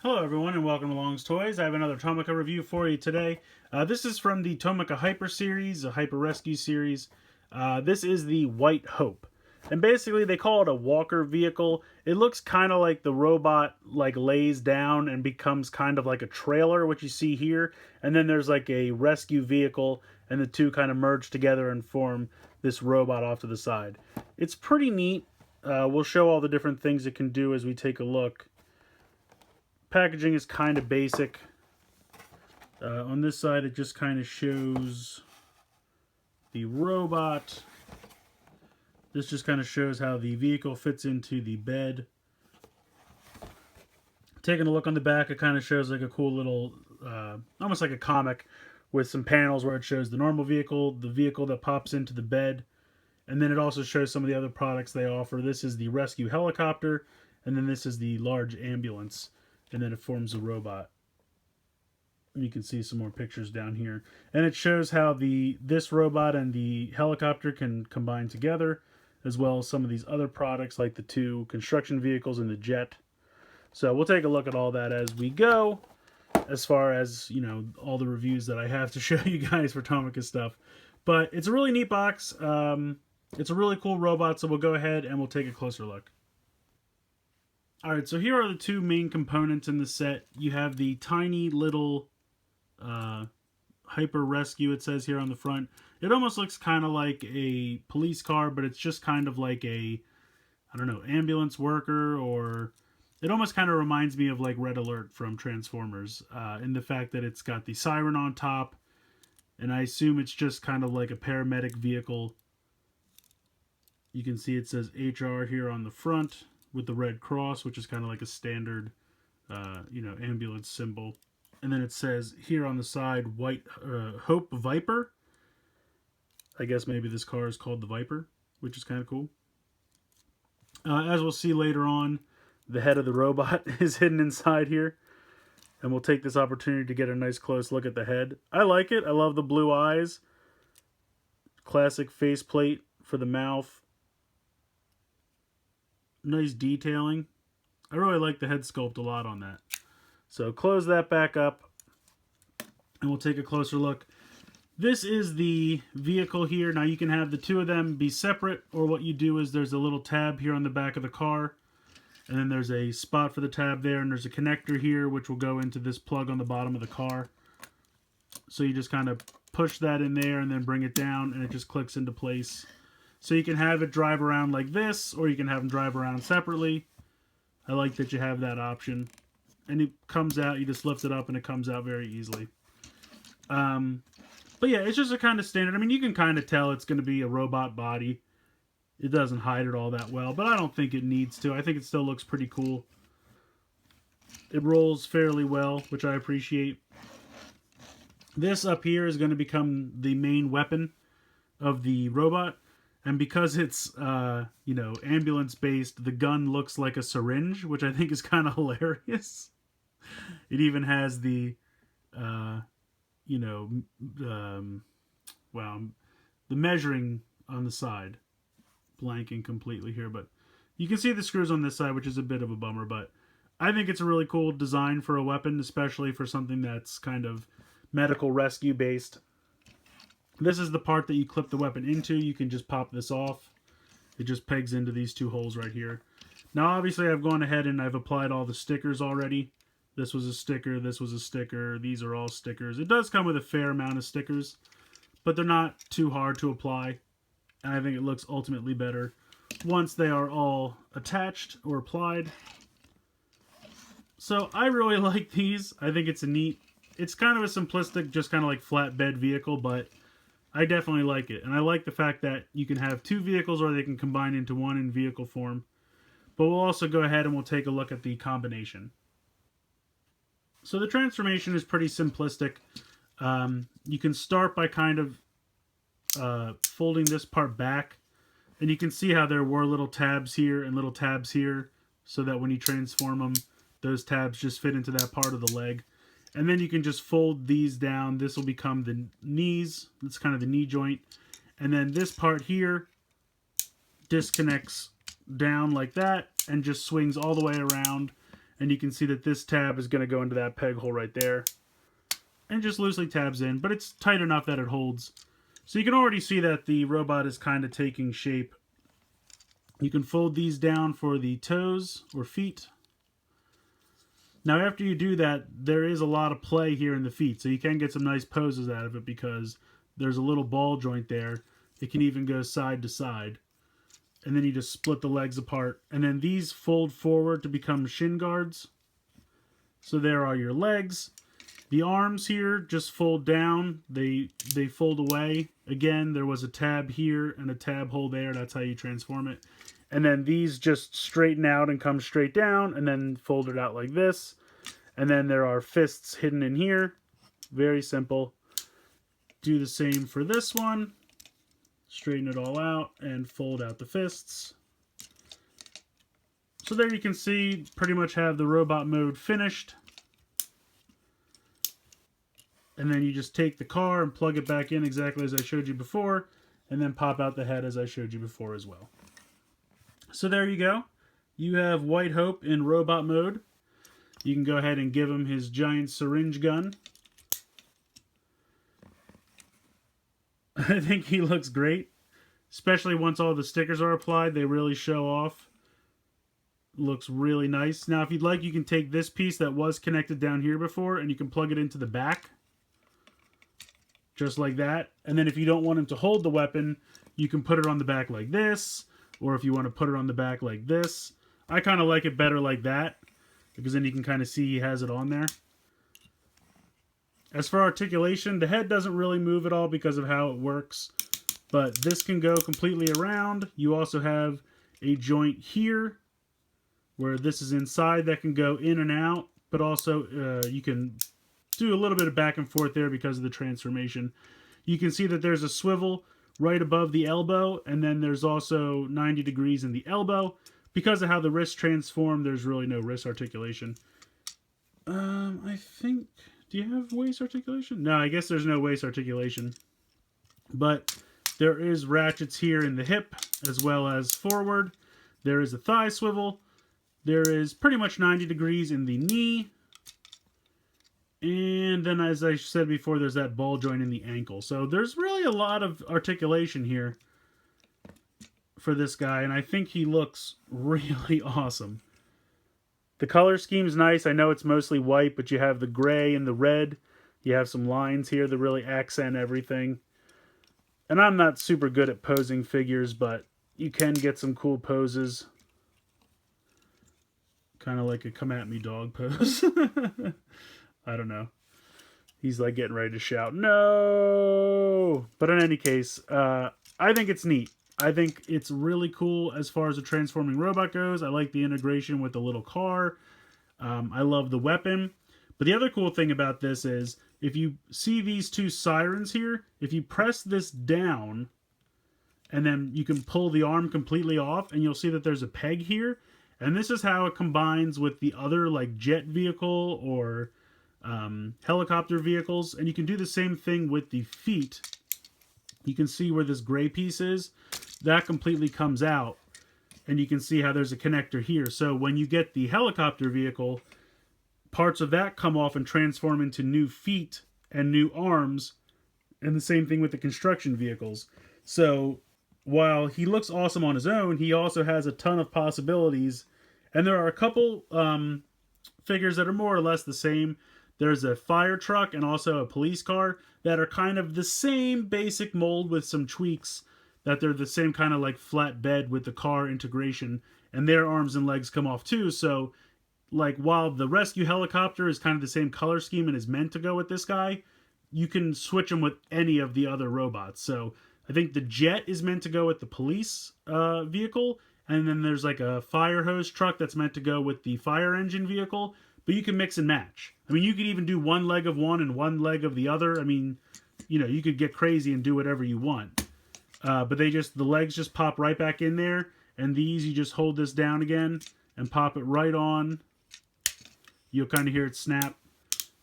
Hello everyone and welcome to Long's Toys. I have another Tomica review for you today. This is from the Tomica Hyper series, a Hyper Rescue series. This is the White Hope. And basically they call it a walker vehicle. It looks kind of like the robot lays down and becomes kind of like a trailer, which you see here. And then there's like a rescue vehicle and the two kind of merge together and form this robot off to the side. It's pretty neat. We'll show all the different things it can do as we take a look. Packaging is kind of basic. On this side, it just kind of shows the robot. This just kind of shows how the vehicle fits into the bed. Taking a look on the back, it kind of shows like a cool little, almost like a comic with some panels where it shows the normal vehicle, the vehicle that pops into the bed, and then it also shows some of the other products they offer. This is the rescue helicopter, and then this is the large ambulance. And then it forms a robot. And you can see some more pictures down here. And it shows how this robot and the helicopter can combine together, as well as some of these other products like the two construction vehicles and the jet. So we'll take a look at all that as we go, as far as, you know, all the reviews that I have to show you guys for Tomica stuff. But it's a really neat box. It's a really cool robot, so we'll go ahead and we'll take a closer look. Alright, so here are the two main components in the set. You have the tiny little Hyper Rescue, it says here on the front. It almost looks kind of like a police car, but it's just kind of like a, I don't know, ambulance worker, or it almost kind of reminds me of like Red Alert from Transformers, in the fact that it's got the siren on top, and I assume it's just kind of like a paramedic vehicle. You can see it says HR here on the front, with the red cross, which is kind of like a standard, ambulance symbol. And then it says here on the side, White Hope Viper. I guess maybe this car is called the Viper, which is kind of cool. As we'll see later on, the head of the robot is hidden inside here. And we'll take this opportunity to get a nice close look at the head. I like it. I love the blue eyes. Classic faceplate for the mouth. Nice detailing. I really like the head sculpt a lot on that. So close that back up and we'll take a closer look. This is the vehicle here. Now you can have the two of them be separate, or what you do is there's a little tab here on the back of the car, and then there's a spot for the tab there, and there's a connector here which will go into this plug on the bottom of the car. So you just kind of push that in there and then bring it down and it just clicks into place. So you can have it drive around like this, or you can have them drive around separately. I like that you have that option. And it comes out, you just lift it up and it comes out very easily. But yeah, it's just a kind of standard. I mean, you can kind of tell it's going to be a robot body. It doesn't hide it all that well, but I don't think it needs to. I think it still looks pretty cool. It rolls fairly well, which I appreciate. This up here is going to become the main weapon of the robot. And because it's, ambulance-based, the gun looks like a syringe, which I think is kind of hilarious. It even has the, the measuring on the side. Blanking completely here, but you can see the screws on this side, which is a bit of a bummer, but I think it's a really cool design for a weapon, especially for something that's kind of medical rescue-based. This is the part that you clip the weapon into. You can just pop this off. It just pegs into these two holes right here. Now, obviously, I've gone ahead and I've applied all the stickers already. This was a sticker. This was a sticker. These are all stickers. It does come with a fair amount of stickers, but they're not too hard to apply. And I think it looks ultimately better once they are all attached or applied. So I really like these. I think it's it's kind of a simplistic, just kind of like flatbed vehicle, but I definitely like it. And I like the fact that you can have two vehicles or they can combine into one in vehicle form. But we'll also go ahead and we'll take a look at the combination. So the transformation is pretty simplistic. You can start by kind of folding this part back. And you can see how there were little tabs here and little tabs here, so that when you transform them, those tabs just fit into that part of the leg. And then you can just fold these down. This will become the knees. It's kind of the knee joint. And then this part here disconnects down like that and just swings all the way around. And you can see that this tab is going to go into that peg hole right there. And just loosely tabs in, but it's tight enough that it holds. So you can already see that the robot is kind of taking shape. You can fold these down for the toes or feet. Now after you do that, there is a lot of play here in the feet, so you can get some nice poses out of it because there's a little ball joint there. It can even go side to side. And then you just split the legs apart. And then these fold forward to become shin guards. So there are your legs. The arms here just fold down. They fold away. Again, there was a tab here and a tab hole there. That's how you transform it. And then these just straighten out and come straight down and then fold it out like this. And then there are fists hidden in here. Very simple. Do the same for this one. Straighten it all out and fold out the fists. So there you can see, pretty much have the robot mode finished. And then you just take the car and plug it back in exactly as I showed you before, and then pop out the head as I showed you before as well. So there you go. You have White Hope in robot mode. You can go ahead and give him his giant syringe gun. I think he looks great, especially once all the stickers are applied. They really show off. Looks really nice. Now, if you'd like, you can take this piece that was connected down here before, and you can plug it into the back, just like that. And then if you don't want him to hold the weapon, you can put it on the back like this, or if you want to put it on the back like this. I kind of like it better like that, because then you can kind of see he has it on there. As for articulation, the head doesn't really move at all because of how it works, but this can go completely around. You also have a joint here where this is inside that can go in and out, but also you can do a little bit of back and forth there because of the transformation. You can see that there's a swivel right above the elbow, and then there's also 90 degrees in the elbow. Because of how the wrists transform, there's really no wrist articulation. I think... Do you have waist articulation? No, I guess there's no waist articulation. But there is ratchets here in the hip, as well as forward. There is a thigh swivel. There is pretty much 90 degrees in the knee. And then, as I said before, there's that ball joint in the ankle. So there's really a lot of articulation here for this guy. And I think he looks really awesome. The color scheme is nice. I know it's mostly white, but you have the gray and the red. You have some lines here that really accent everything. And I'm not super good at posing figures, but you can get some cool poses. Kind of like a come at me dog pose. I don't know. He's like getting ready to shout, no! But in any case, I think it's neat. I think it's really cool as far as a transforming robot goes. I like the integration with the little car. I love the weapon. But the other cool thing about this is, if you see these two sirens here, if you press this down, and then you can pull the arm completely off, and you'll see that there's a peg here. And this is how it combines with the other like jet vehicle or helicopter vehicles. And you can do the same thing with the feet. You can see where this gray piece is. That completely comes out, and you can see how there's a connector here. So when you get the helicopter vehicle, parts of that come off and transform into new feet and new arms, and the same thing with the construction vehicles. So while he looks awesome on his own, he also has a ton of possibilities, and there are a couple figures that are more or less the same. There's a fire truck and also a police car that are kind of the same basic mold with some tweaks, that they're the same kind of like flat bed with the car integration, and their arms and legs come off too. So like while the rescue helicopter is kind of the same color scheme and is meant to go with this guy, you can switch them with any of the other robots. So I think the jet is meant to go with the police vehicle, and then there's like a fire hose truck that's meant to go with the fire engine vehicle, but you can mix and match. I mean, you could even do one leg of one and one leg of the other. I mean, you know, you could get crazy and do whatever you want. But the legs just pop right back in there, and these, you just hold this down again and pop it right on. You'll kind of hear it snap,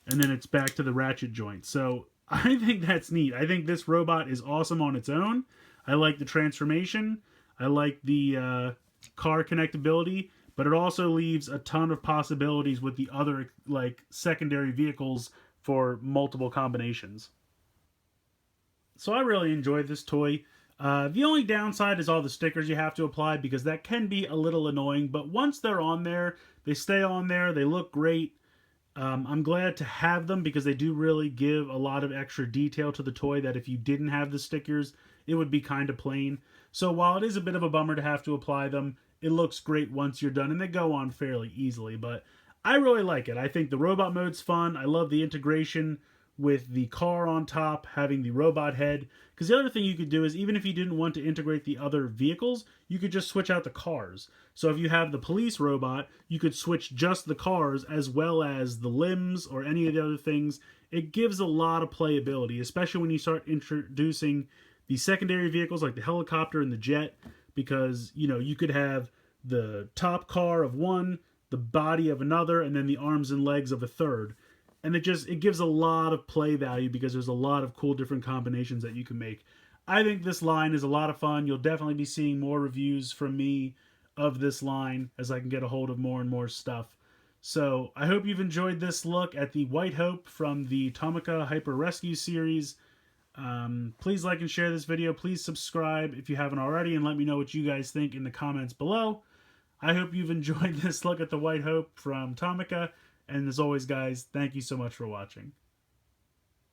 and then it's back to the ratchet joint. So I think that's neat. I think this robot is awesome on its own. I like the transformation. I like the car connectability, but it also leaves a ton of possibilities with the other like secondary vehicles for multiple combinations. So I really enjoyed this toy. The only downside is all the stickers you have to apply because that can be a little annoying. But once they're on there, they stay on there. They look great. I'm glad to have them because they do really give a lot of extra detail to the toy that if you didn't have the stickers, it would be kind of plain. So while it is a bit of a bummer to have to apply them, it looks great once you're done and they go on fairly easily. But I really like it. I think the robot mode's fun. I love the integration with the car on top having the robot head. Because the other thing you could do is even if you didn't want to integrate the other vehicles, you could just switch out the cars. So if you have the police robot, you could switch just the cars as well as the limbs or any of the other things. It gives a lot of playability, especially when you start introducing the secondary vehicles like the helicopter and the jet, because you could have the top car of one, the body of another, and then the arms and legs of a third. And it gives a lot of play value because there's a lot of cool different combinations that you can make. I think this line is a lot of fun. You'll definitely be seeing more reviews from me of this line as I can get a hold of more and more stuff. So I hope you've enjoyed this look at the White Hope from the Tomica Hyper Rescue series. Please like and share this video. Please subscribe if you haven't already and let me know what you guys think in the comments below. I hope you've enjoyed this look at the White Hope from Tomica. And as always, guys, thank you so much for watching.